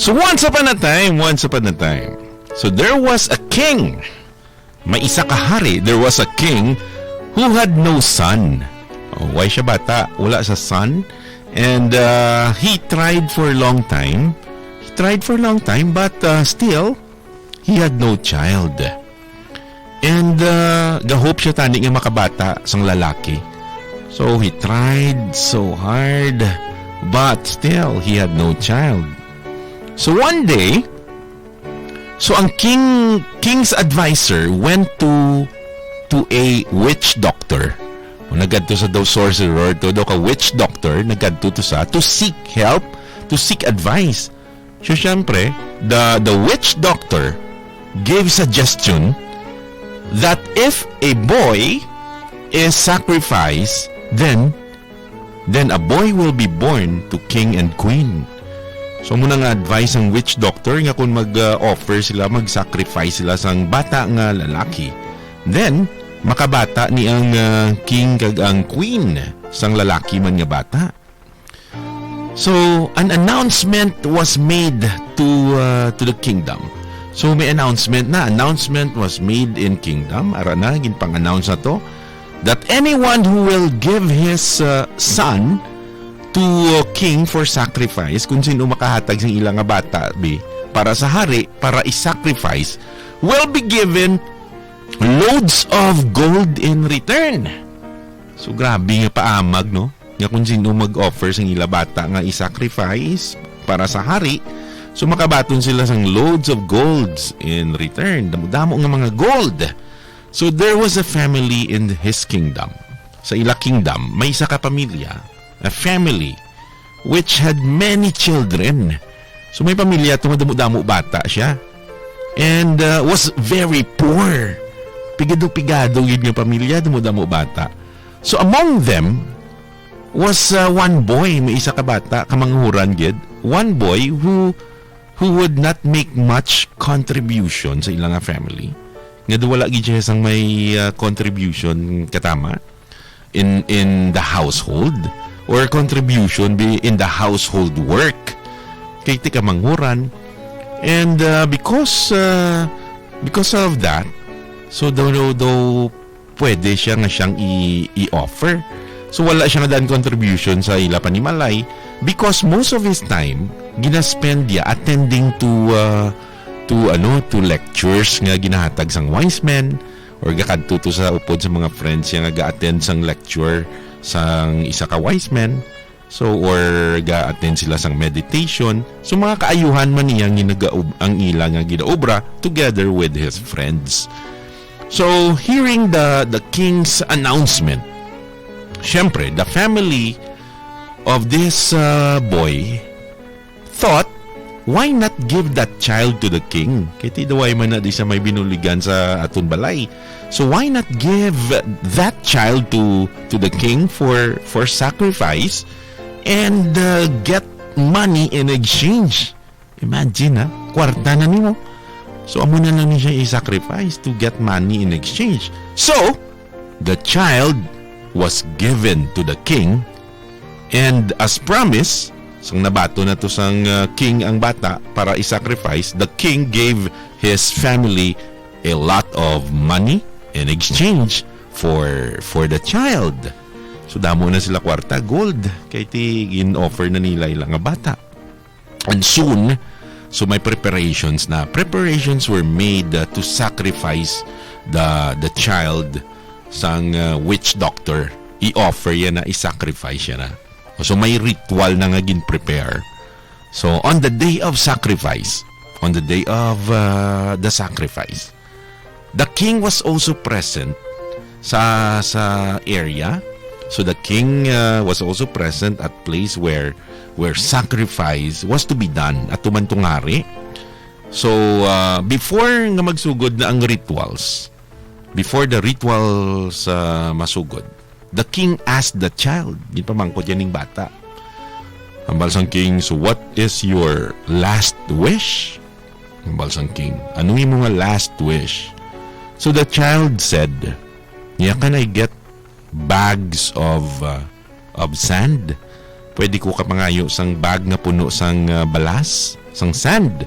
So once upon a time, so there was a king. May isa ka hari, there was a king who had no son. Oh, why siya bata? Wala sa son. And he tried for a long time. But still, he had no child. And gahope siya tani nga makabata sang lalaki. So he tried so hard, but still he had no child. So one day, so ang king's advisor went to a witch doctor. Nagadto sa daw sorcerer to daw ka witch doctor, nagadto to sa to seek help, to seek advice. So syempre, the witch doctor gave suggestion that if a boy is sacrificed, then a boy will be born to king and queen. So muna nga advice ang witch doctor nga kung mag-offer sila, mag-sacrifice sila sang bata nga lalaki, then makabata ni ang king kag ang queen sang lalaki man nga bata. So an announcement was made to the kingdom. So may announcement was made in kingdom. Ara na ginpang-announce na to that anyone who will give his son to king for sacrifice, kung sino makahatag sang ilang nga bata para sa hari, para i-sacrifice, will be given loads of gold in return. So grabe nga paamag, no? Nga kung sino mag-offer sang ila bata nga i-sacrifice para sa hari, so makabaton sila sang loads of golds in return. Damo nga mga gold. So there was a family in his kingdom. Sa ila kingdom, may isa ka pamilya, a family which had many children. So may pamilya, tumadamo-damo bata siya. And was very poor. Pigado-pigado yun yung pamilya, damo-damo bata. So among them was one boy, may isa ka bata, kamanghuran gid. One boy who would not make much contribution sa ilang family. Nga wala gid siya sang may contribution katama in the household or contribution in the household work. Kay ti kamanghuran. And because of that, so daw pwede siya nga siyang i-offer. So wala siya nga daan contribution sa ila panimalay because most of his time ginaspend niya attending to lectures nga ginahatag sang wise men or gakadto to sa upod sa mga friends siya nga ga-attend sang lecture sang isa ka wise men. So or ga-attend sila sang meditation. So mga kaayuhan man niya ang ila nga ginaobra together with his friends. So hearing the king's announcement, syempre the family of this boy thought, why not give that child to the king? Kaya tidaway man na di sa may binuligan sa aton balay. So why not give that child to the king for sacrifice and get money in exchange? Imagine kwarta na nimo. So amo na lang niya i-sacrifice to get money in exchange. So the child was given to the king, and as promised, sang nabato na to sang king ang bata para i-sacrifice, the king gave his family a lot of money in exchange for the child. So damo na sila kwarta, gold, kay ti in-offer na nila ilang bata. And soon, so may preparations were made to sacrifice the child sang witch doctor. I-offer yan na, i-sacrifice yan na. So may ritual na nga gin-prepare. So on the day of sacrifice, the sacrifice, the king was also present sa area. So the king was also present at place where sacrifice was to be done at tumantungari. So before nga magsugod na ang rituals, before the rituals masugod, the king asked the child, di pa mangkot yan ng bata. Hambal sang king, so what is your last wish? Hambal sang king, anong yung mga last wish? So the child said, yeah, can I get bags of sand? pwede ko kapangayo sang bag nga puno sang balas, sang sand.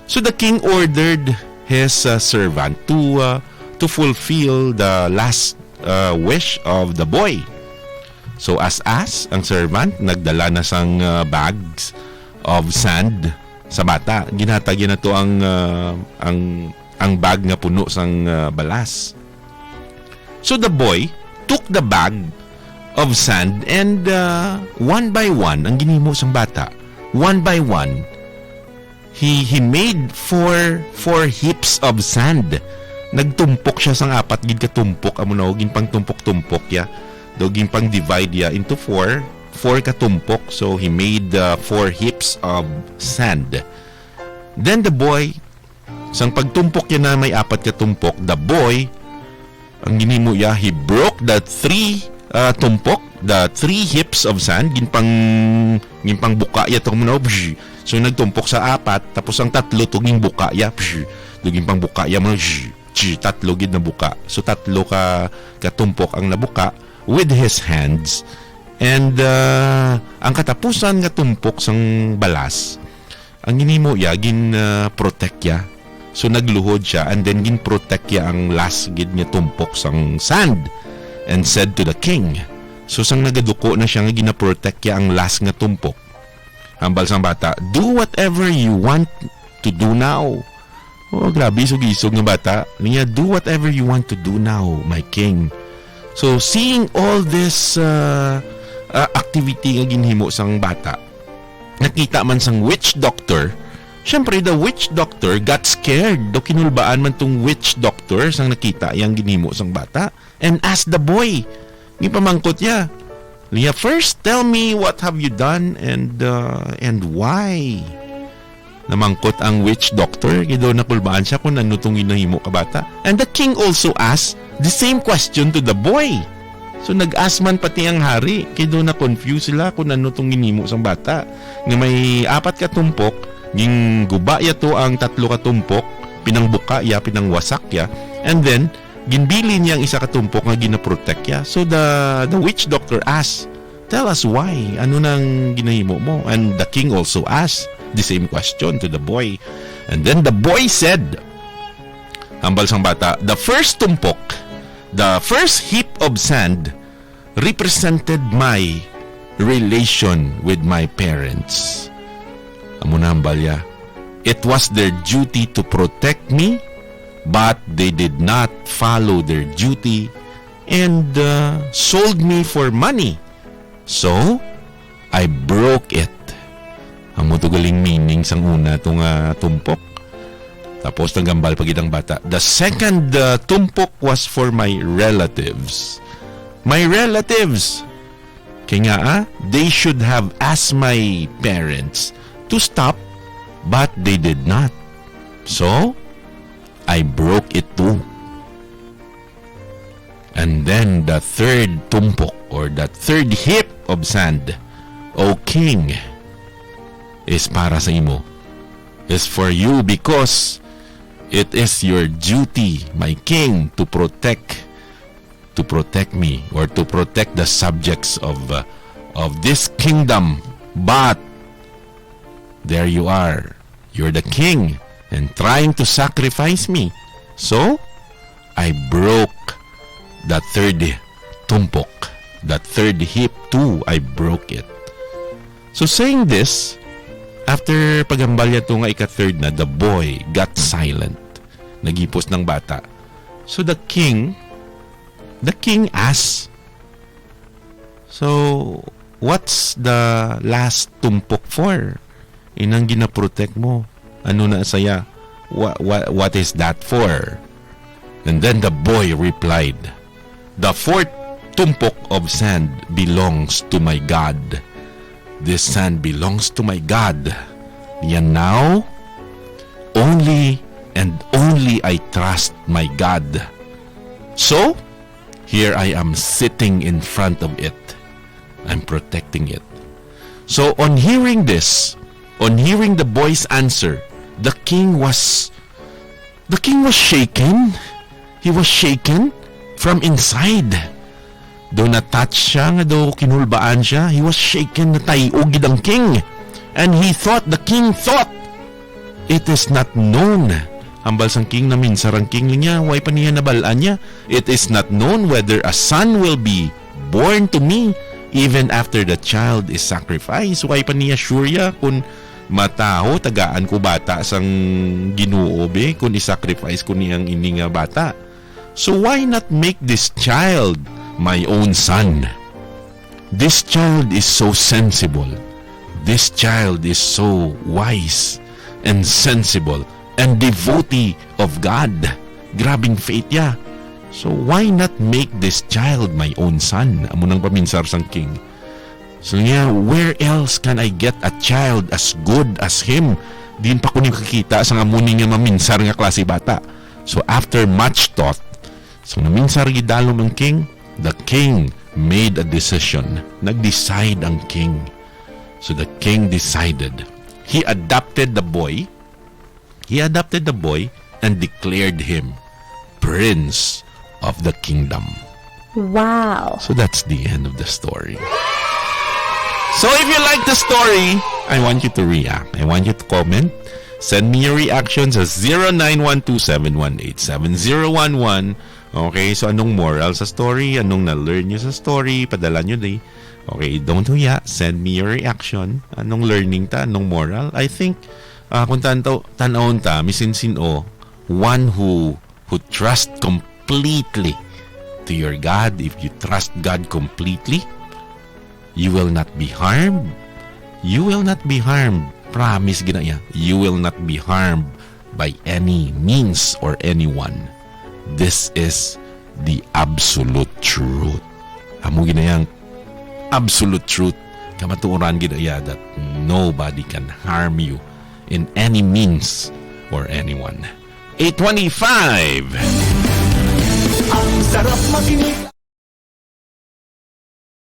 So the king ordered his servant to fulfill the last wish of the boy. So as ang servant nagdala na sang bags of sand sa bata. Ginhatagyan na to ang bag nga puno sang balas. So the boy took the bag of sand and one by one, ang ginhimo sang bata, one by one, he made four heaps of sand. Nagtumpok siya sang apat gid ka tumpok amo na gin pang tumpok-tumpok ya. Dogin pang divide ya into four ka tumpok. So he made 4 heaps of sand. Then the boy, sang pagtumpok ya na may apat ka tumpok, the boy, ang ginhimo ya, he broke the 3 tumpok, the 3 heaps of sand, ginpang buka ya tong no. So nagtumpok sa apat, tapos ang tatlo tuging buka ya. Dugin pang buka ya mo, tatlo gid na buka. So tatlo ka tumpok ang nabuka with his hands. And ang katapusan nga tumpok sang balas, ang ginhimo ya gin protect ya. So nagluhod siya and then gin protect ya ang last gid nga tumpok sang sand, and said to the king. So sang nagaduko na siya nga gina-protect ya ang last nga tumpok, hambal sang bata, do whatever you want to do now. Oh, grabe, isog-isog nga bata. Niya, do whatever you want to do now, my king. So, seeing all this activity nga ginhimo sang bata, nakita man sang witch doctor. Syempre, the witch doctor got scared. Do kinulbaan man tong witch doctor sang nakita yang ginhimo sang bata, and asked the boy. Gipamangkot niya. Niya, first tell me what have you done and why. Namangkot ang witch doctor, gido nakulbaan siya kung ano tong ginahimo ka bata. And the king also asked the same question to the boy. So nag-ask man pati ang hari, gido na confuse sila kung ano tong ginahimo sang bata. Nga may 4 ka tumpok, ging guba ya to ang 3 ka tumpok, pinangbuka ya, pinangwasak ya, and then ginbili niya ang 1 ka tumpok nga ginaprotect ya. So the witch doctor asked, tell us why, ano nang ginahimo mo? And the king also asked the same question to the boy. And then the boy said, hambal sang bata, the first tumpok, the first heap of sand represented my relation with my parents. Amo na hambal ya. It was their duty to protect me, but they did not follow their duty and sold me for money. So, I broke it. Amo to galing meaning sang una itong tumpok. Tapos nagambal pagid ang bata. The second tumpok was for my relatives. My relatives. Kaya nga, they should have asked my parents to stop, but they did not. So, I broke it too. And then the third tumpok, or the third heap of sand, O king, is para sa imo, is for you, because it is your duty, my king, to protect me, or to protect the subjects of this kingdom. But there you are, you're the king and trying to sacrifice me. So I broke that third tumpok, that third heap too. I broke it. So saying this, after pagambal niya ito nga ika-third na, the boy got silent. Nagipos ng bata. So the king asked, so what's the last tumpok for? Inang ginaprotect mo. Ano na saya? What is that for? And then the boy replied, the fourth tumpok of sand belongs to my God. This sand belongs to my God. Yan now, only and only I trust my God. So, here I am sitting in front of it. I'm protecting it. So, on hearing this, on hearing the boy's answer, the king was shaken. He was shaken from inside. Do na-touch siya, nga do kinulbaan siya. He was shaken na tayog gid ang king. And the king thought, it is not known. Hambal sang king na minsar ang king niya, way pa niya nabalaan niya. It is not known whether a son will be born to me even after the child is sacrificed. Way pa niya sure ya kung mataho, tagaan ko bata sang Ginoo be, kung isacrifice ko niyang ini nga bata. So why not make this child my own son? This child is so sensible. This child is so wise and sensible and devotee of God. Grabing faith ya. So why not make this child my own son? Amo nang paminsar sang king. So yeah, where else can I get a child as good as him? Din pa ko ni kakita sa amuni nga maminsar nga klase bata. So after much thought, so naminsar gidalom ang king, the king made a decision. Nag-decide ang king. So the king decided. He adopted the boy. And declared him prince of the kingdom. Wow. So that's the end of the story. So if you like the story, I want you to react. I want you to comment. Send me your reactions at 0912-718-7011. Okay, so anong moral sa story? Anong na-learn nyo sa story? Padala nyo din. Okay, don't huya. Send me your reaction. Anong learning ta? Anong moral? I think, kung tanawon ta, misinsin one who trust completely to your God. If you trust God completely, you will not be harmed. You will not be harmed. Promise ginaya. You will not be harmed by any means or anyone. This is the absolute truth. Amo ginayang absolute truth. Kamatuoran ginaya that nobody can harm you in any means or anyone. 8:25. Ang sarap makinig.